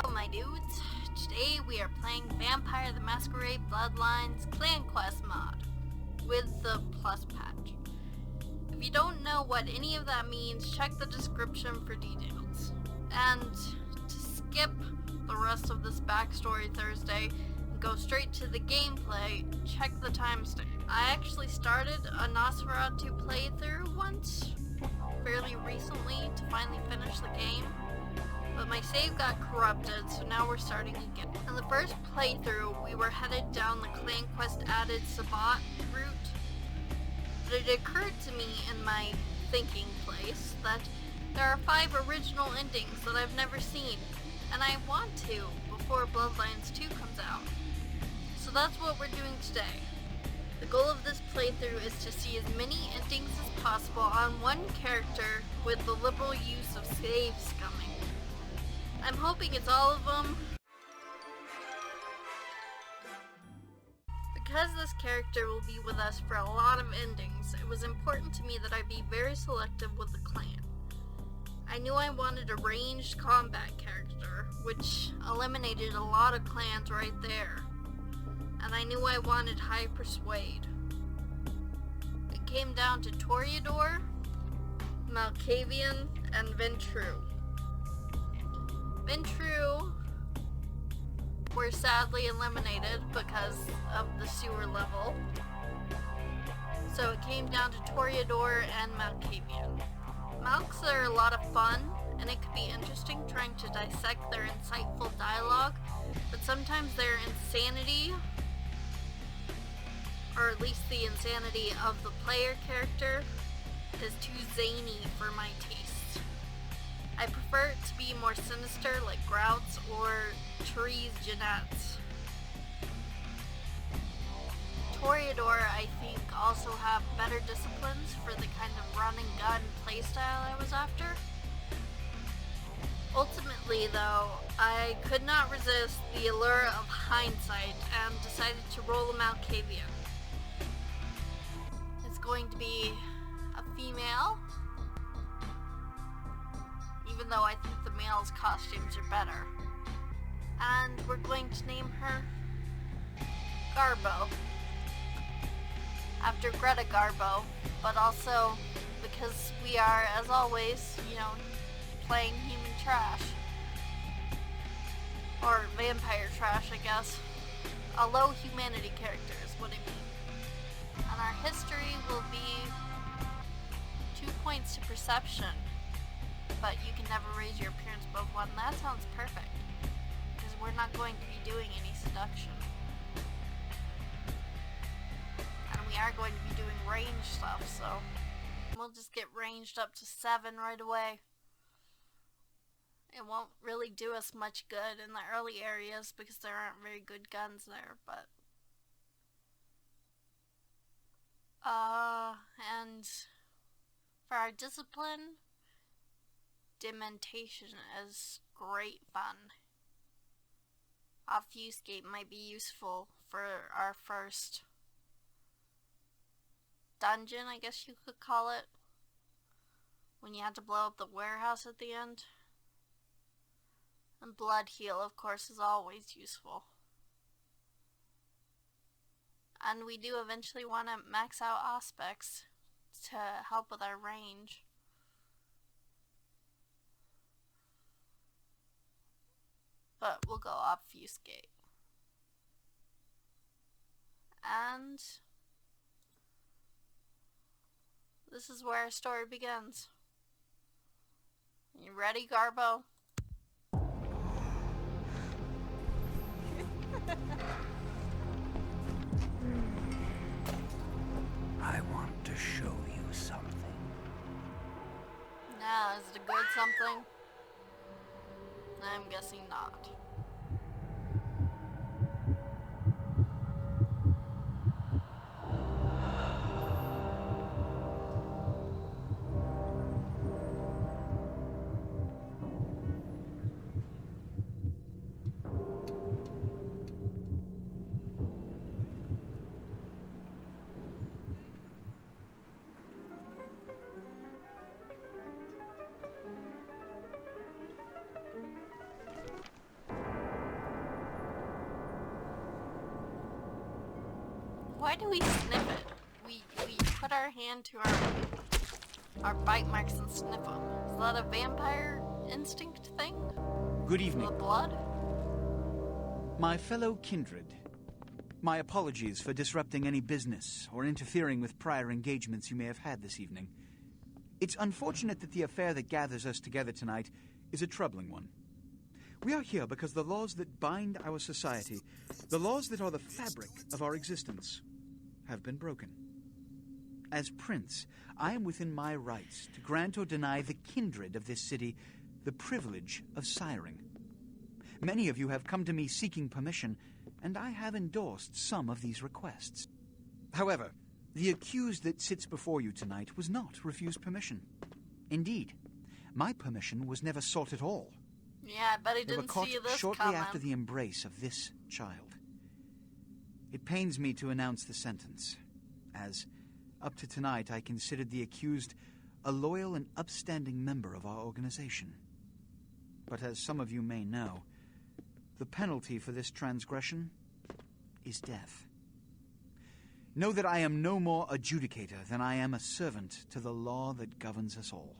Hello my dudes, today we are playing Vampire the Masquerade Bloodlines Clan Quest mod with the plus patch. If you don't know what any of that means, check the description for details. And to skip the rest of this backstory Thursday and go straight to the gameplay, check the timestamp. I actually started a Nosferatu playthrough once, fairly recently, to finally finish the game. But my save got corrupted, so now we're starting again. In the first playthrough, we were headed down the Clan Quest added Sabbat route. But it occurred to me in my thinking place that there are 5 original endings that I've never seen, and I want to before Bloodlines 2 comes out. So that's what we're doing today. The goal of this playthrough is to see as many endings as possible on one character with the liberal use of save scumming. I'm hoping it's all of them. Because this character will be with us for a lot of endings, it was important to me that I be very selective with the clan. I knew I wanted a ranged combat character, which eliminated a lot of clans right there. And I knew I wanted high persuade. It came down to Toreador, Malkavian, and Ventru. Ventru were sadly eliminated because of the sewer level. So it came down to Toreador and Malkavian. Malks are a lot of fun, and it could be interesting trying to dissect their insightful dialogue, but sometimes their insanity, or at least the insanity of the player character, is too zany for my taste. I prefer it to be more sinister like Grouts or Therese Jeanette's. Toreador, I think, also have better disciplines for the kind of run and gun playstyle I was after. Ultimately though, I could not resist the allure of hindsight and decided to roll a Malkavian. It's going to be a female, even though I think the male's costumes are better. And we're going to name her Garbo, after Greta Garbo, but also because we are, as always, playing human trash. Or vampire trash, I guess. A low humanity character is what I mean. And our history will be 2 points to perception. But you can never raise your appearance above 1. That sounds perfect, because we're not going to be doing any seduction. And we are going to be doing range stuff, so we'll just get ranged up to 7 right away. It won't really do us much good in the early areas because there aren't very good guns there, but and for our discipline, Dementation is great fun. Obfuscate might be useful for our first dungeon, I guess you could call it, when you have to blow up the warehouse at the end. And Blood Heal, of course, is always useful. And we do eventually want to max out aspects to help with our range. But we'll go Obfuscate. And this is where our story begins. You ready, Garbo? I want to show you something. Now, is it a good something? I'm guessing not. Why do we sniff it? We put our hand to our bite marks and sniff them. Is that a vampire instinct thing? Good evening. The blood? My fellow kindred. My apologies for disrupting any business or interfering with prior engagements you may have had this evening. It's unfortunate that the affair that gathers us together tonight is a troubling one. We are here because the laws that bind our society, the laws that are the fabric of our existence, have been broken. As Prince, I am within my rights to grant or deny the kindred of this city the privilege of siring. Many of you have come to me seeking permission, and I have endorsed some of these requests. However, the accused that sits before you tonight was not refused permission. Indeed, my permission was never sought at all. Yeah, I bet he They were didn't caught see this shortly coming. after the embrace of this child. It pains me to announce the sentence, as up to tonight I considered the accused a loyal and upstanding member of our organization. But as some of you may know, the penalty for this transgression is death. Know that I am no more adjudicator than I am a servant to the law that governs us all.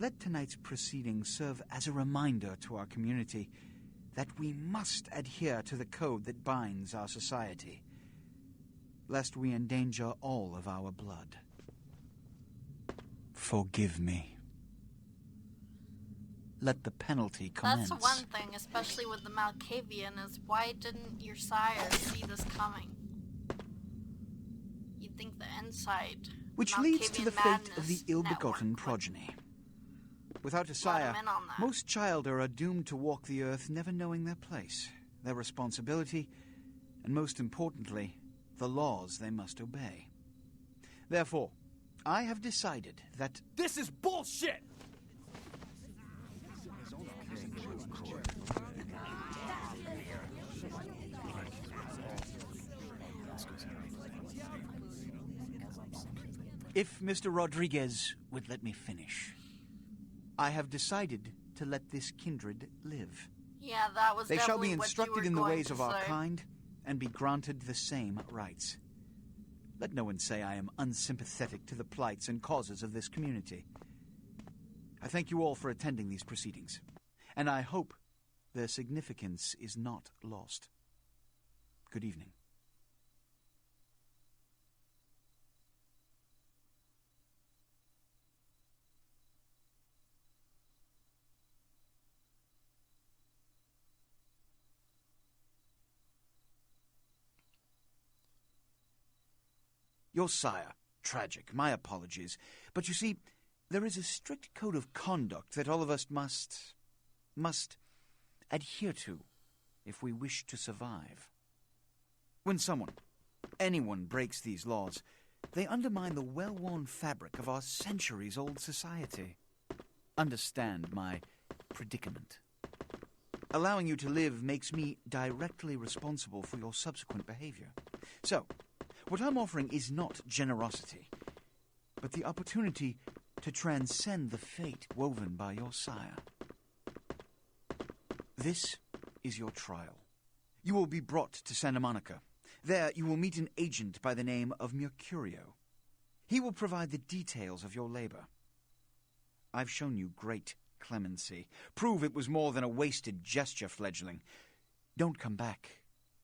Let tonight's proceedings serve as a reminder to our community that we must adhere to the code that binds our society, lest we endanger all of our blood. Forgive me. Let the penalty commence. That's one thing, especially with the Malkavian, is why didn't your sire see this coming? You'd think the inside Which leads to the Malkavian fate of the Madness ill-begotten network progeny. Without a let sire, him in on that. most childer are doomed to walk the earth never knowing their place, their responsibility, and most importantly, the laws they must obey. Therefore, I have decided that... This is bullshit! If Mr. Rodriguez would let me finish, I have decided to let this kindred live. Yeah, that was They shall be definitely what you instructed were in the going ways to of our say. kind and be granted the same rights. Let no one say I am unsympathetic to the plights and causes of this community. I thank you all for attending these proceedings, and I hope their significance is not lost. Good evening. Your sire, tragic, my apologies. But you see, there is a strict code of conduct that all of us must adhere to if we wish to survive. When anyone breaks these laws, they undermine the well-worn fabric of our centuries-old society. Understand my predicament. Allowing you to live makes me directly responsible for your subsequent behavior. So, what I'm offering is not generosity, but the opportunity to transcend the fate woven by your sire. This is your trial. You will be brought to Santa Monica. There you will meet an agent by the name of Mercurio. He will provide the details of your labor. I've shown you great clemency. Prove it was more than a wasted gesture, fledgling. Don't come back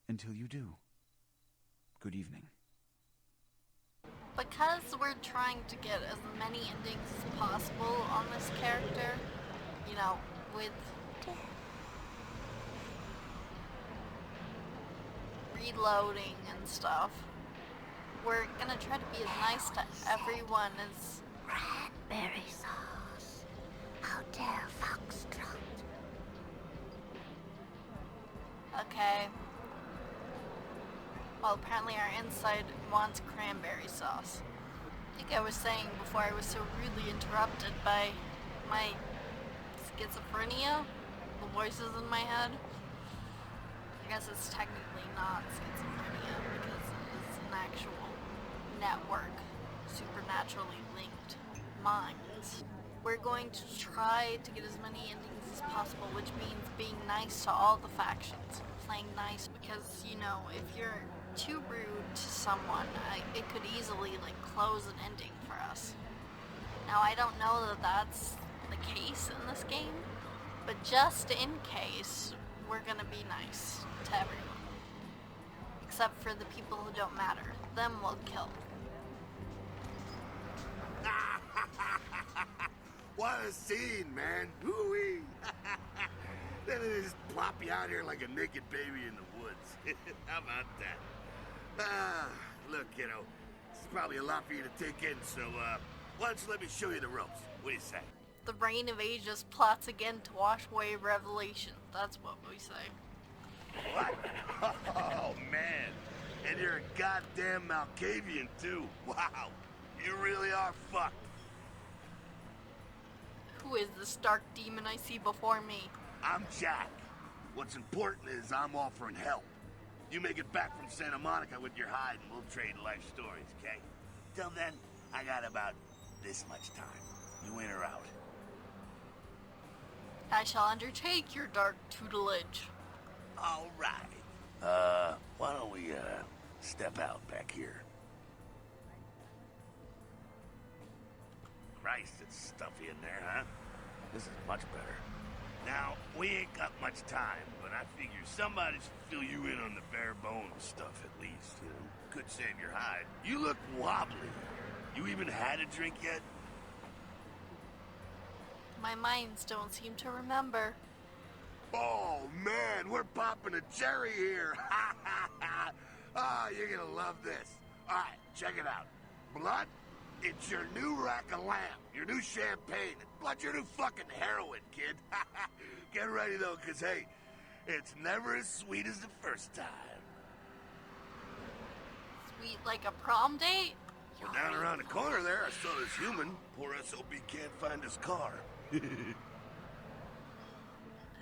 until you do. Good evening. Because we're trying to get as many endings as possible on this character, you know, with reloading and stuff, we're gonna try to be as nice to everyone as... Cranberry sauce. Hotel Foxtrot. Okay. Well, apparently our inside wants cranberry sauce. I think I was saying before I was so rudely interrupted by my schizophrenia, the voices in my head. I guess it's technically not schizophrenia because it's an actual network, supernaturally linked minds. We're going to try to get as many endings as possible, which means being nice to all the factions, playing nice, because, you know, if you're too rude to someone, it could easily like close an ending for us. Now I don't know that that's the case in this game, but just in case, we're gonna be nice to everyone. Except for the people who don't matter. Them we'll kill. What a scene, man. Hoo-wee. Then they just plop you out here like a naked baby in the woods. How about that? Look, kiddo, this is probably a lot for you to take in, so, why don't you let me show you the ropes? What do you say? The Reign of Ages plots again to wash away Revelation. That's what we say. What? Oh, man. And you're a goddamn Malkavian, too. Wow. You really are fucked. Who is this dark demon I see before me? I'm Jack. What's important is I'm offering help. You make it back from Santa Monica with your hide and we'll trade life stories, okay? Till then, I got about this much time. You in or out? I shall undertake your dark tutelage. All right. Why don't we, step out back here? Christ, it's stuffy in there, huh? This is much better. Now, we ain't got much time, but I figure somebody should fill you in on the bare bones stuff at least, you know? Could save your hide. You look wobbly. You even had a drink yet? My minds don't seem to remember. Oh, man, we're popping a cherry here. Ah, you're gonna love this. All right, check it out. Blood, it's your new rack of lamb, your new champagne. Blood's your new fucking heroin, kid. Get ready, though, because, hey, it's never as sweet as the first time. Sweet like a prom date? Well, down around the corner there, I saw this human. Poor SOB can't find his car.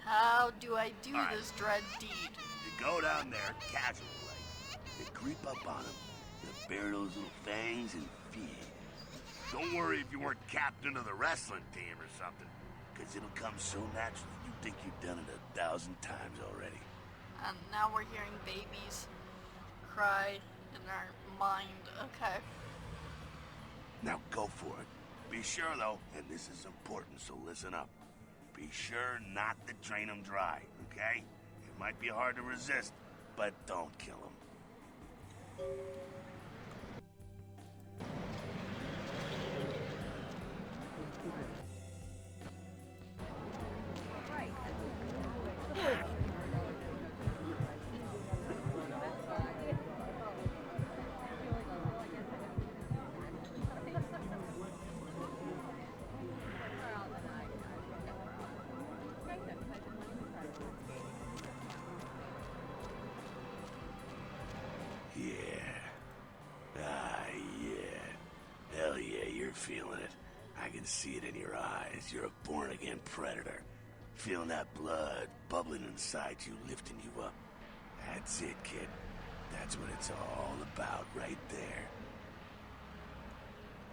How do I do All right. this dread deed? You go down there, casual like. You creep up on him. You bare those little fangs and feed. Don't worry if you weren't captain of the wrestling team or something, because it'll come so naturally you think you've done it 1,000 times already. And now we're hearing babies cry in our mind. Okay. Now go for it. Be sure, though, and this is important, so listen up. Be sure not to drain them dry, okay? It might be hard to resist, but don't kill them. Feeling it. I can see it in your eyes. You're a born-again predator. Feeling that blood bubbling inside you, lifting you up. That's it, kid. That's what it's all about right there.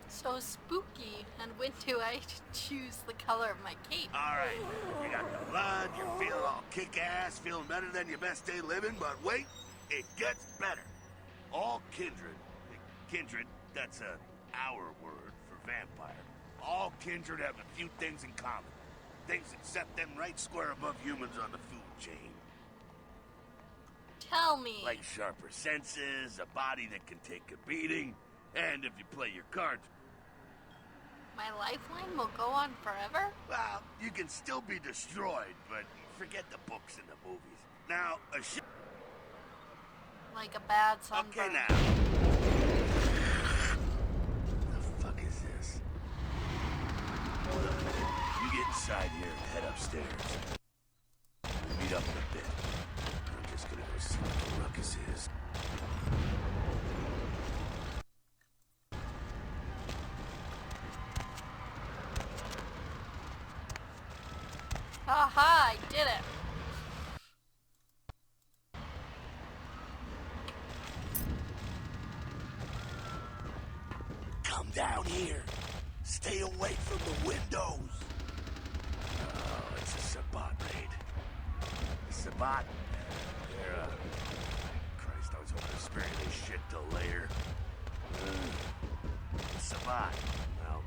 So spooky. And when do I choose the color of my cape? All right. You got the blood. You're feeling all kick-ass, feeling better than your best day living. But wait, it gets better. All kindred, that's our word for vampire. All kindred have a few things in common. Things that set them right square above humans on the food chain. Tell me. Like sharper senses, a body that can take a beating, and if you play your cards, my lifeline will go on forever? well, you can still be destroyed, but forget the books and the movies. Now, Like a bad sunburn. Okay, now. The fuck is this? Look, you get inside here and head upstairs. We'll meet up in a bit. I'm just gonna go see what the ruckus is. Aha, I did it. Come down here. Stay away from the windows. Oh, it's a Sabbat raid. Sabbat, they're, Christ, I was hoping to bury this shit till later. Sabbat. Well,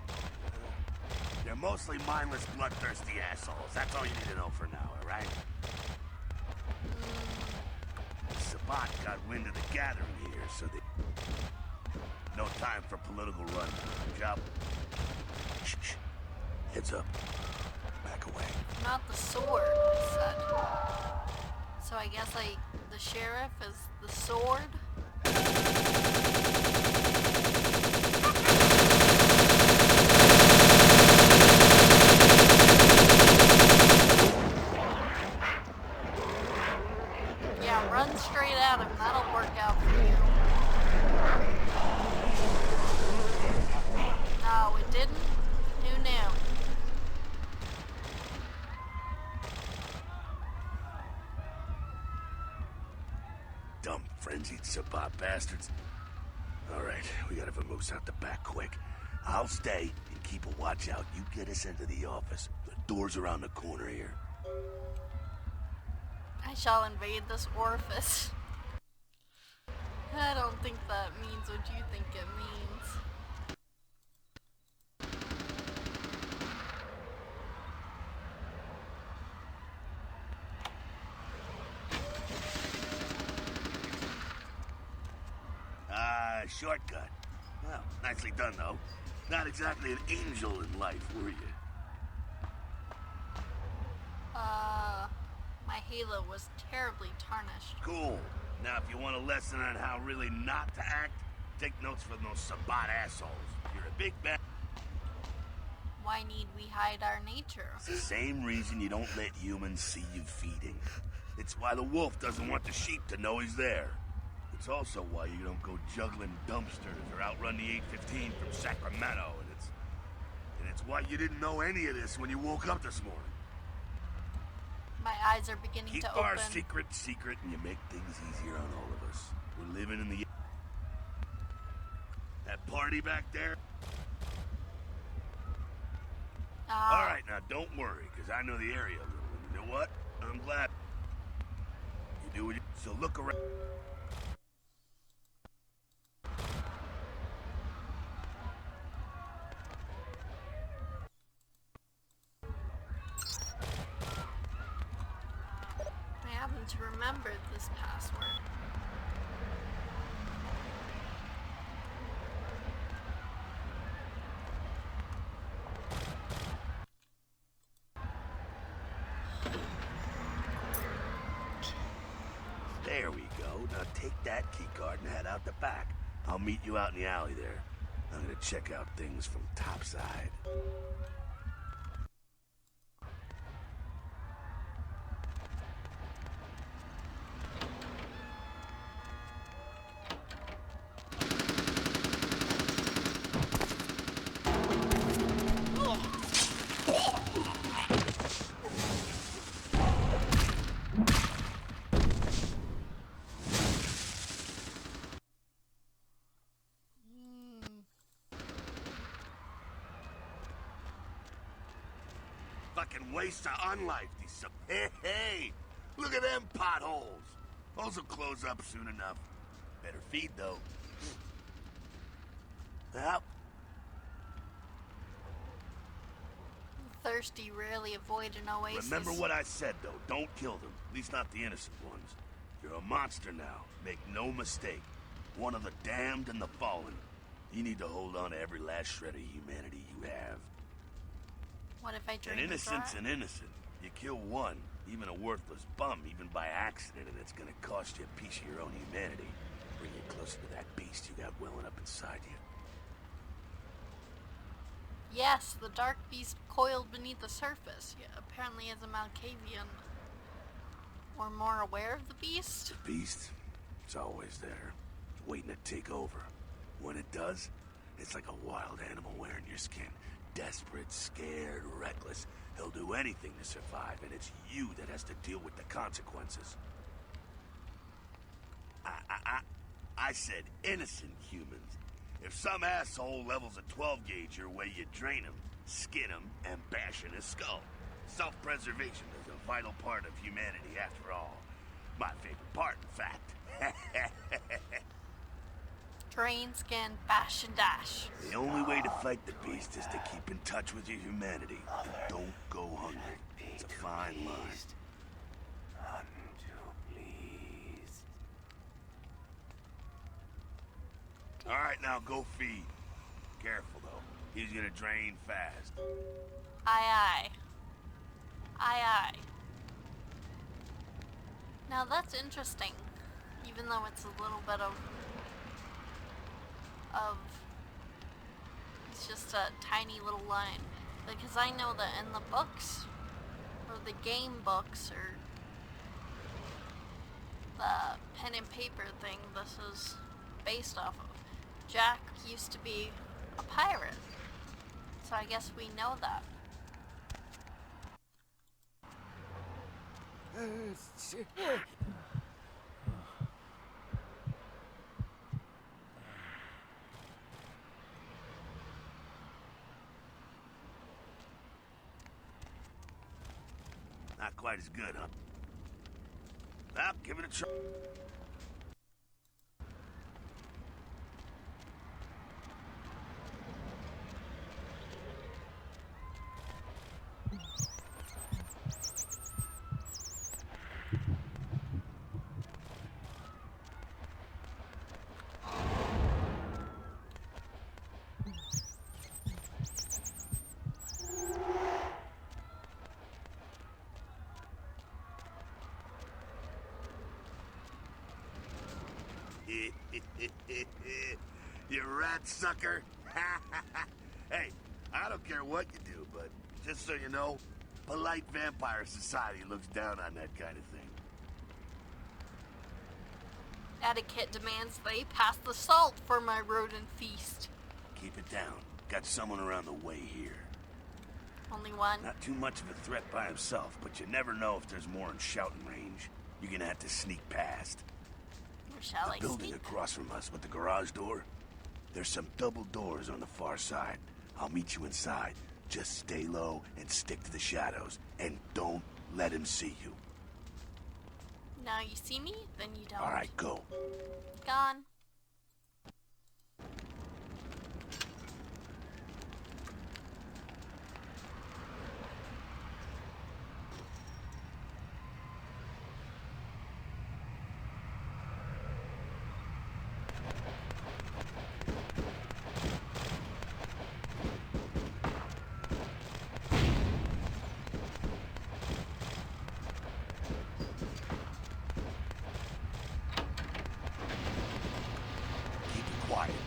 they're mostly mindless, bloodthirsty assholes. That's all you need to know for now, alright? Sabbat got wind of the gathering here, so they... No time for political run. Job. Shh. Heads up. Back away. Not the sword, I said. So I guess, like, the sheriff is the sword? Yeah, run straight at him. That'll work out for you. No, it didn't? Who knew? Dumb, frenzied Sabbat bastards. Alright, we gotta vamoose out the back quick. I'll stay and keep a watch out. You get us into the office. The door's around the corner here. I shall invade this orifice. I don't think that means what you think it means. Shortcut. Well, nicely done, though. Not exactly an angel in life, were you? My halo was terribly tarnished. Cool. Now, if you want a lesson on how really not to act, take notes from those Sabbat assholes. You're a big bad... Why need we hide our nature? It's the same reason you don't let humans see you feeding. It's why the wolf doesn't want the sheep to know he's there. It's also why you don't go juggling dumpsters or outrun the 815 from Sacramento, and it's why you didn't know any of this when you woke up this morning. My eyes are beginning to open. Keep our secret, and you make things easier on all of us. We're living in the... That party back there? Alright, now don't worry, because I know the area a little. And you know what? I'm glad. You do what you... So look around... To remember this password. There we go. Now take that keycard and head out the back. I'll meet you out in the alley there. I'm gonna check out things from topside. Fucking waste of unlife, these Hey! Look at them potholes! Those will close up soon enough. Better feed, though. Well... Thirsty rarely avoid an oasis. Remember what I said, though. Don't kill them. At least not the innocent ones. You're a monster now. Make no mistake. One of the damned and the fallen. You need to hold on to every last shred of humanity you have. What if I drain An innocent's an innocent. You kill one, even a worthless bum, even by accident, and it's gonna cost you a piece of your own humanity. Bring you closer to that beast you got welling up inside you. Yes, the dark beast coiled beneath the surface. Yeah, apparently as a Malkavian, we're more aware of the beast. The beast? It's always there. It's waiting to take over. When it does, it's like a wild animal wearing your skin. Desperate, scared, reckless. He'll do anything to survive, and it's you that has to deal with the consequences. I said innocent humans. If some asshole levels a 12 gauge your way, you drain him, skin him, and bash in his skull. Self-preservation is a vital part of humanity, after all. My favorite part, in fact. Terrain scan, bash and dash. The only way to fight the beast is to keep in touch with your humanity. Don't go hungry. It's a fine line. Alright, now go feed. Careful, though. He's gonna drain fast. Aye, aye. Aye, aye. Now that's interesting. Even though it's a little bit of... It's just a tiny little line. Because I know that in the books, or the game books, or the pen and paper thing this is based off of, Jack used to be a pirate. So I guess we know that. Not quite as good, huh? Well, give it a try. You rat sucker. Hey, I don't care what you do, but just so you know, polite vampire society looks down on that kind of thing. Etiquette demands they pass the salt for my rodent feast. Keep it down. Got someone around the way here. Only one. Not too much of a threat by himself, but you never know if there's more in shouting range. You're gonna have to sneak past. Or shall I The building speak? across from us with the garage door. There's some double doors on the far side. I'll meet you inside. Just stay low and stick to the shadows. And don't let him see you. Now you see me, then you don't. Alright, go. Gone.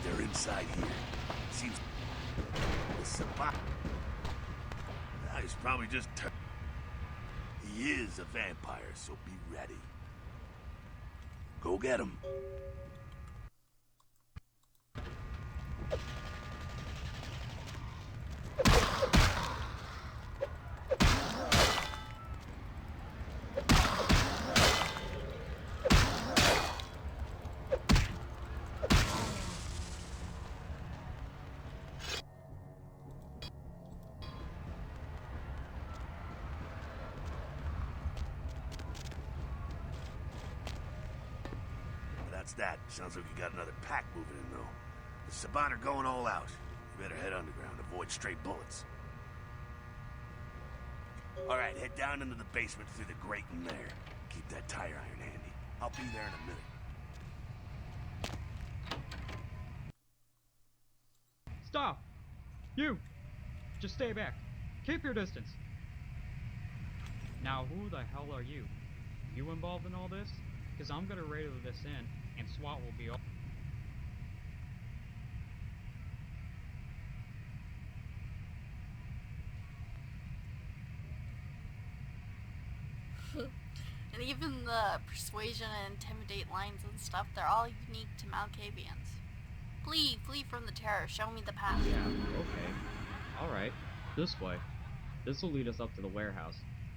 They're inside here. Seems the Sabbat. He's probably just He is a vampire, so be ready. Go get him. That's that. Sounds like you got another pack moving in, though. The Sabbat are going all out. You better head underground, avoid straight bullets. All right, head down into the basement through the grate in there. Keep that tire iron handy. I'll be there in a minute. Stop! You! Just stay back. Keep your distance. Now, who the hell are you? You involved in all this? Because I'm gonna radio this in, and SWAT will be all. And even the persuasion and intimidate lines and stuff, they're all unique to Malkavians. Flee from the terror, show me the path. Yeah, okay. Alright, this way. This will lead us up to the warehouse.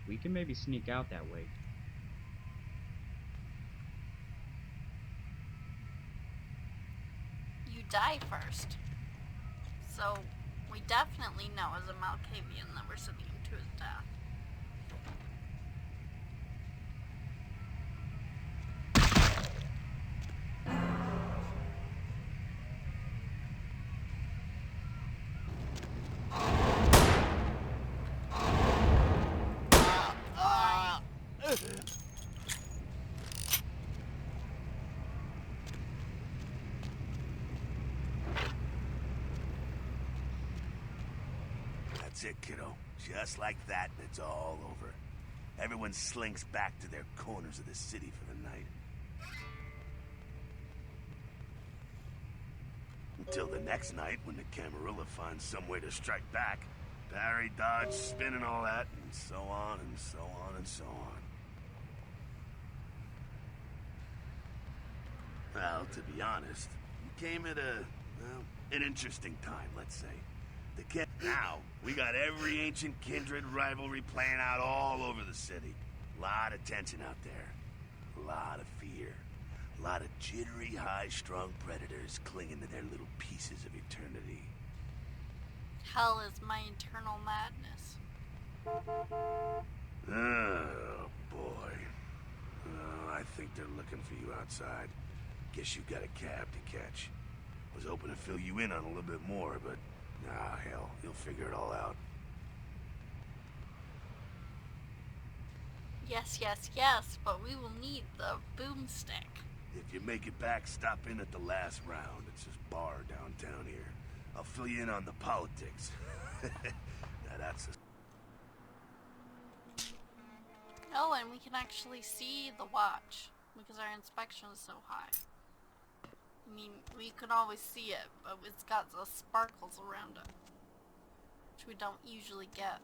We can maybe sneak out that way. You die first. So, we definitely know as a Malkavian that we're sending him to his death. That's it, kiddo. Just like that, and it's all over. Everyone slinks back to their corners of the city for the night. Until the next night, when the Camarilla finds some way to strike back. Parry, dodge, spin, and all that, and so on, and so on, and so on. Well, to be honest, you came at an interesting time, let's say. Now, we got every ancient kindred rivalry playing out all over the city. A lot of tension out there. A lot of fear. A lot of jittery, high-strung predators clinging to their little pieces of eternity. Hell is my eternal madness. Oh, boy. Oh, I think they're looking for you outside. Guess you got a cab to catch. Was hoping to fill you in on a little bit more, but... ah, hell, you'll figure it all out. Yes, yes, yes, but we will need the boomstick. If you make it back, stop in at the last round. It's this bar downtown here. I'll fill you in on the politics. Now that's a... Oh, and we can actually see the watch, because our inspection is so high. I mean, we can always see it, but it's got the sparkles around it, which we don't usually get.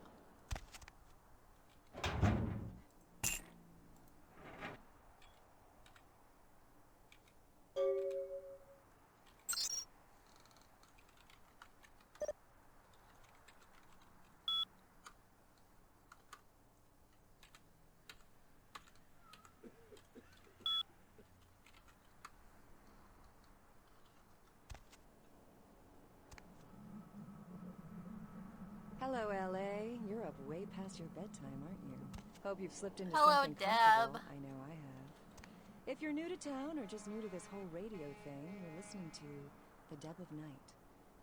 Hello, LA. You're up way past your bedtime, aren't you? Hope you've slipped into Hello, something Deb. comfortable. I know I have. If you're new to town or just new to this whole radio thing, you're listening to The Deb of Night.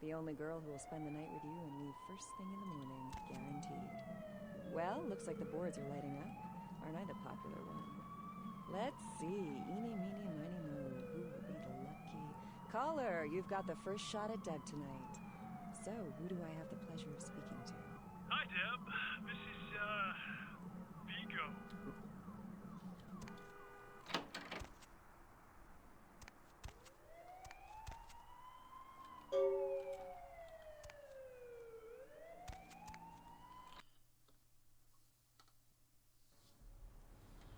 The only girl who will spend the night with you and leave first thing in the morning, guaranteed. Well, looks like the boards are lighting up. Aren't I the popular one? Let's see. Eeny, meeny, miny, moe. Who will be the lucky... Caller, you've got the first shot at Deb tonight. So, who do I have the pleasure of speaking to? Hi, Deb. This is, Vigo.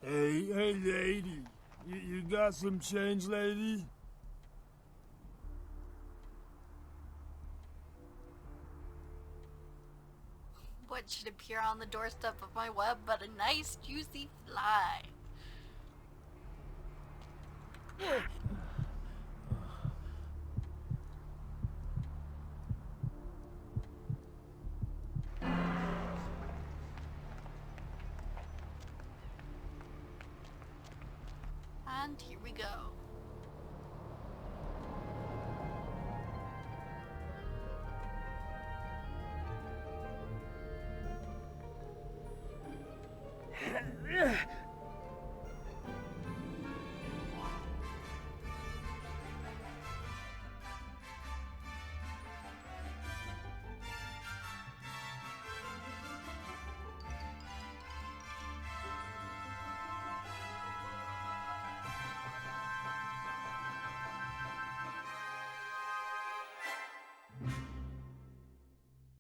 Hey, lady. You got some change, lady? What should appear on the doorstep of my web but a nice juicy fly? And here we go.